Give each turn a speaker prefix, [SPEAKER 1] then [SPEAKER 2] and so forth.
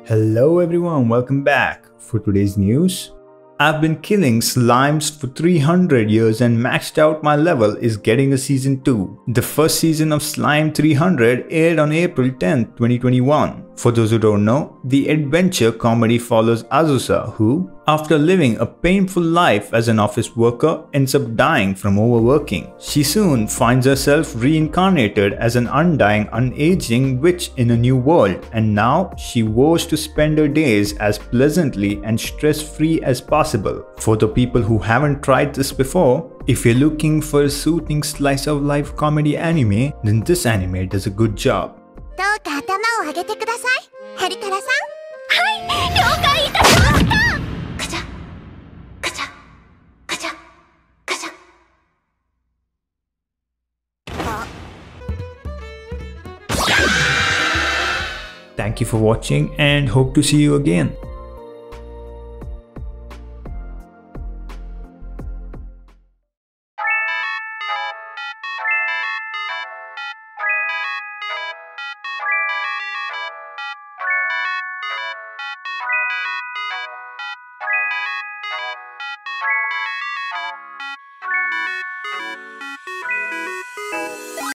[SPEAKER 1] Hello everyone, welcome back. For today's news, I've been killing slimes for 300 years and maxed out my level is getting a season 2. The first season of Slime 300 aired on April 10, 2021. For those who don't know, the adventure comedy follows Azusa who, after living a painful life as an office worker, ends up dying from overworking. She soon finds herself reincarnated as an undying, unaging witch in a new world, and now she vows to spend her days as pleasantly and stress-free as possible. For the people who haven't tried this before, if you're looking for a soothing slice of life comedy anime, then this anime does a good job.
[SPEAKER 2] どうか頭を上げてください。ヘリタラさん。はい、了解いたしました。カチャ、カチャ、カチャ、カチャ。
[SPEAKER 1] Thank you for watching and hope to see you again.